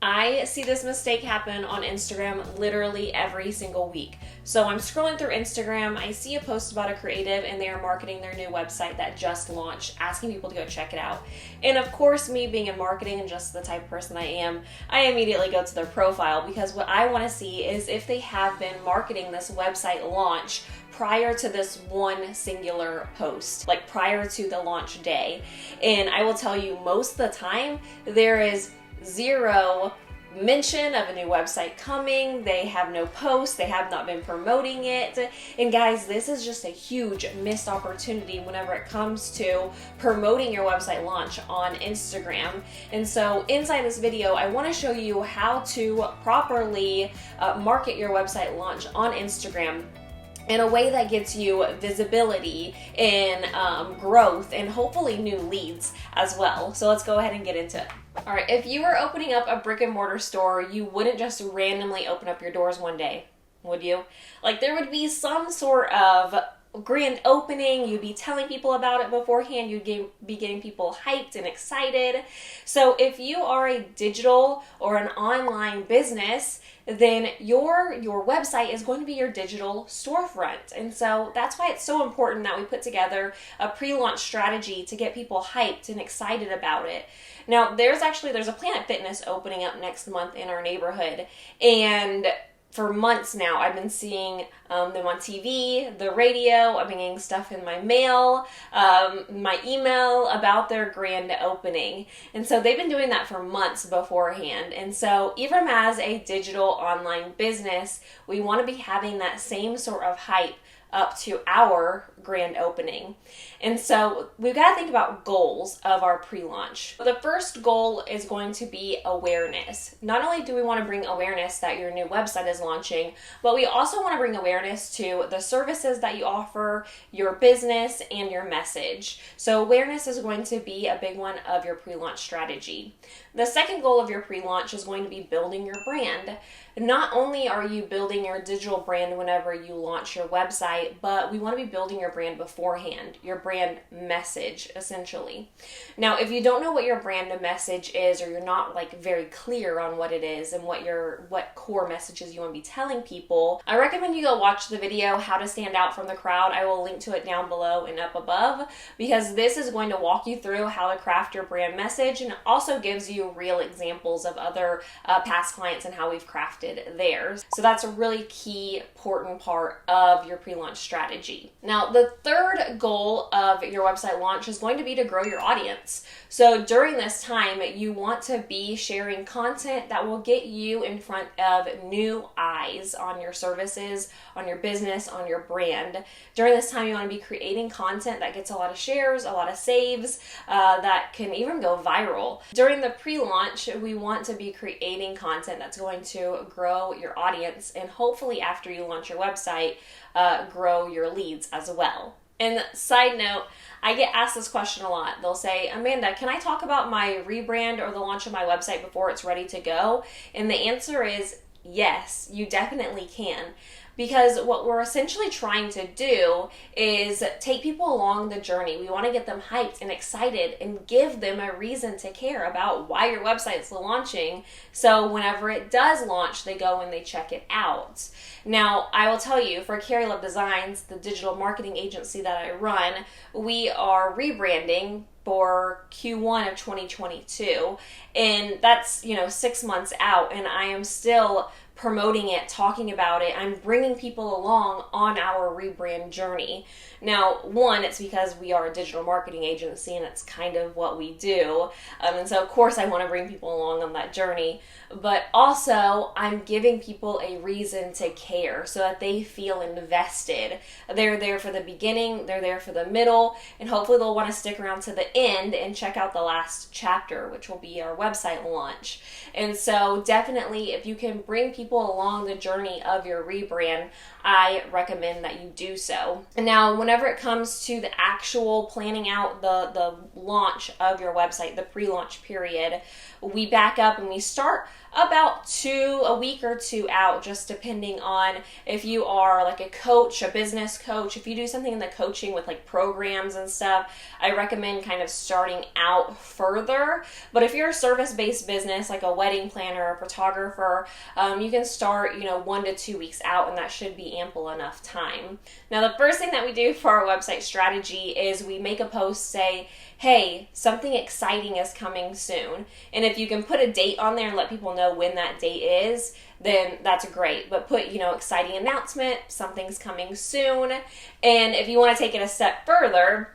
I see this mistake happen on Instagram literally every single week. So I'm scrolling through Instagram, I see a post about a creative and they are marketing their new website that just launched, asking people to go check it out. And of course, me being in marketing and just the type of person I am, I immediately go to their profile because what I want to see is if they have been marketing this website launch prior to this one singular post, like prior to the launch day. And I will tell you, most of the time, there is zero mention of a new website coming. They have no posts. They have not been promoting it. And guys, this is just a huge missed opportunity whenever it comes to promoting your website launch on Instagram. And so inside this video, I want to show you how to properly market your website launch on Instagram in a way that gets you visibility and growth and hopefully new leads as well. So let's go ahead and get into it. All right, if you were opening up a brick and mortar store, you wouldn't just randomly open up your doors one day, would you? Like there would be some sort of grand opening, you'd be telling people about it beforehand, you'd be getting people hyped and excited. So if you are a digital or an online business, then your website is going to be your digital storefront. And so that's why it's so important that we put together a pre-launch strategy to get people hyped and excited about it. Now, there's a Planet Fitness opening up next month in our neighborhood, and for months now, I've been seeing them on TV, the radio, I've been getting stuff in my mail, my email about their grand opening. And so they've been doing that for months beforehand. And so even as a digital online business, we want to be having that same sort of hype up to our grand opening. And so we've got to think about goals of our pre-launch. The first goal is going to be awareness. Not only do we want to bring awareness that your new website is launching, but we also want to bring awareness to the services that you offer, your business, and your message. So awareness is going to be a big one of your pre-launch strategy. The second goal of your pre-launch is going to be building your brand. Not only are you building your digital brand whenever you launch your website, but we want to be building your brand beforehand, your brand message, essentially. Now, if you don't know what your brand message is, or you're not very clear on what it is and what core messages you want to be telling people, I recommend you go watch the video, How to Stand Out from the Crowd. I will link to it down below and up above, because this is going to walk you through how to craft your brand message, and it also gives you real examples of other past clients and how we've crafted theirs. So that's a really key, important part of your pre-launch strategy. Now, the third goal of your website launch is going to be to grow your audience. So during this time, you want to be sharing content that will get you in front of new eyes on your services, on your business, on your brand. During this time, you want to be creating content that gets a lot of shares, a lot of saves, that can even go viral. During the pre-launch, we want to be creating content that's going to grow your audience, and hopefully after you launch your website, grow your leads as well. And side note, I get asked this question a lot. They'll say, Amanda, can I talk about my rebrand or the launch of my website before it's ready to go? And the answer is yes, you definitely can. Because what we're essentially trying to do is take people along the journey. We want to get them hyped and excited and give them a reason to care about why your website is launching. So whenever it does launch, they go and they check it out. Now, I will tell you, for Carrie Love Designs, the digital marketing agency that I run, we are rebranding for Q1 of 2022. And that's, 6 months out, and I am still promoting it, talking about it. I'm bringing people along on our rebrand journey. Now, one, it's because we are a digital marketing agency and it's kind of what we do. And so, of course, I want to bring people along on that journey. But also, I'm giving people a reason to care so that they feel invested. They're there for the beginning, they're there for the middle, and hopefully they'll want to stick around to the end and check out the last chapter, which will be our website launch. And so, definitely, if you can bring people people along the journey of your rebrand, I recommend that you do so. And now, whenever it comes to the actual planning out the launch of your website, the pre-launch period, we back up and we start about a week or two out, just depending on if you are like a coach, a business coach. If you do something in the coaching with like programs and stuff, I recommend kind of starting out further. But if you're a service-based business, like a wedding planner, a photographer, you can start, 1 to 2 weeks out, and that should be ample enough time. Now, the first thing that we do for our website strategy is we make a post, say, hey, something exciting is coming soon. And if you can put a date on there and let people know when that date is, then that's great. But put, exciting announcement, something's coming soon. And if you want to take it a step further,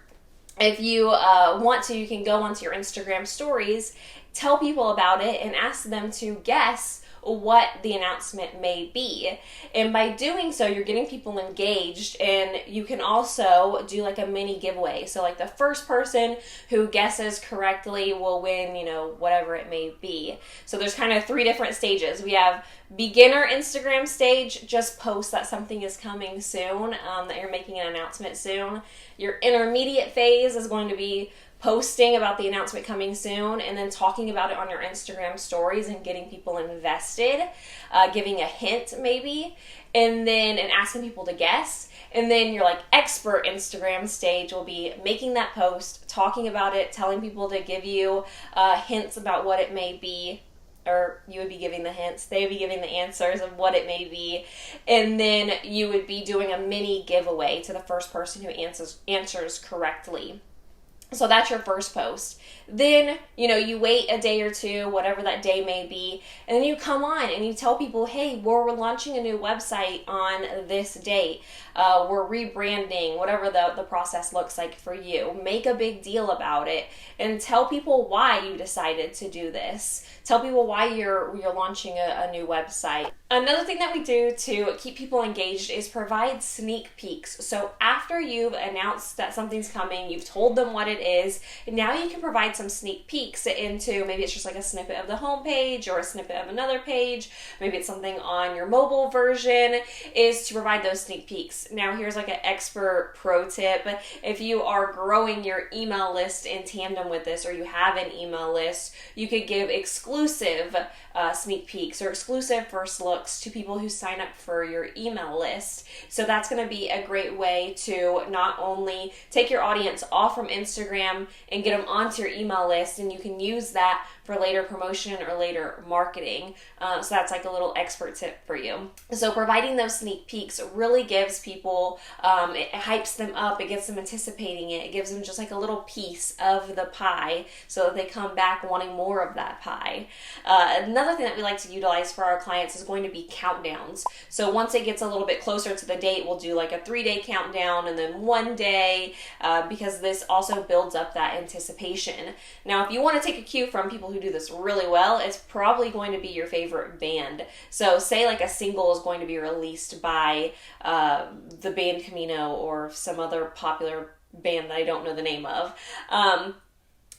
if you want to, you can go onto your Instagram stories, tell people about it, and ask them to guess what the announcement may be. And by doing so, you're getting people engaged, and you can also do like a mini giveaway. So like the first person who guesses correctly will win, whatever it may be. So there's kind of 3 different stages. We have beginner Instagram stage, just post that something is coming soon, that you're making an announcement soon. Your intermediate phase is going to be posting about the announcement coming soon, and then talking about it on your Instagram stories and getting people invested, giving a hint maybe, and asking people to guess. And then your like expert Instagram stage will be making that post, talking about it, telling people to give you hints about what it may be, or you would be giving the hints, they would be giving the answers of what it may be, and then you would be doing a mini giveaway to the first person who answers correctly. So that's your first post. Then, you wait a day or two, whatever that day may be, and then you come on and you tell people, hey, we're launching a new website on this date. We're rebranding, whatever the process looks like for you. Make a big deal about it and tell people why you decided to do this. Tell people why you're launching a new website. Another thing that we do to keep people engaged is provide sneak peeks. So after you've announced that something's coming, you've told them what it is, and now you can provide some sneak peeks into, maybe it's just like a snippet of the homepage or a snippet of another page, maybe it's something on your mobile version, is to provide those sneak peeks. Now here's like an expert pro tip. If you are growing your email list in tandem with this, or you have an email list, you could give exclusive sneak peeks or exclusive first looks to people who sign up for your email list. So that's going to be a great way to not only take your audience off from Instagram and get them onto your email list, and you can use that for later promotion or later marketing. So that's like a little expert tip for you. So providing those sneak peeks really gives people, it hypes them up, it gets them anticipating it, it gives them just like a little piece of the pie so that they come back wanting more of that pie. Another thing that we like to utilize for our clients is going to be countdowns. So once it gets a little bit closer to the date, we'll do like a 3-day countdown and then 1 day, because this also builds up that anticipation. Now, if you want to take a cue from people who do this really well, it's probably going to be your favorite band. So say like a single is going to be released by the band Camino or some other popular band that I don't know the name of.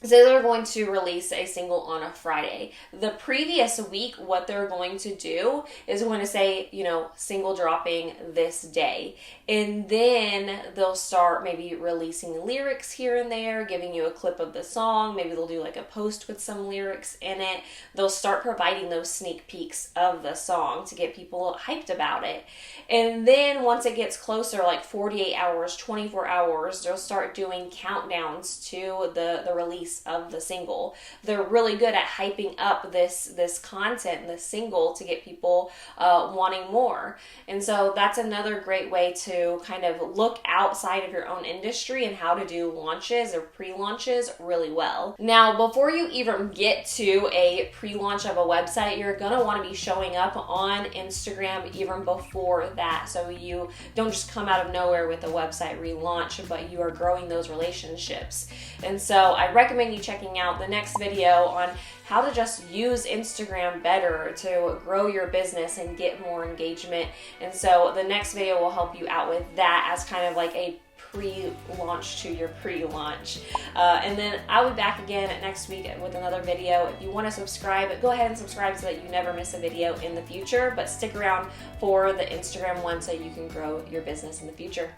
So they're going to release a single on a Friday. The previous week, what they're going to do is going to say, single dropping this day. And then they'll start maybe releasing lyrics here and there, giving you a clip of the song. Maybe they'll do like a post with some lyrics in it. They'll start providing those sneak peeks of the song to get people hyped about it. And then once it gets closer, like 48 hours, 24 hours, they'll start doing countdowns to the release of the single. They're really good at hyping up this content, this single, to get people wanting more. And so that's another great way to kind of look outside of your own industry and how to do launches or pre-launches really well. Now, before you even get to a pre-launch of a website, you're going to want to be showing up on Instagram even before that. So you don't just come out of nowhere with a website relaunch, but you are growing those relationships. And so I recommend you checking out the next video on how to just use Instagram better to grow your business and get more engagement. And so the next video will help you out with that as kind of like a pre-launch to your pre-launch. And then I'll be back again next week with another video. If you want to subscribe, go ahead and subscribe so that you never miss a video in the future, but stick around for the Instagram one so you can grow your business in the future.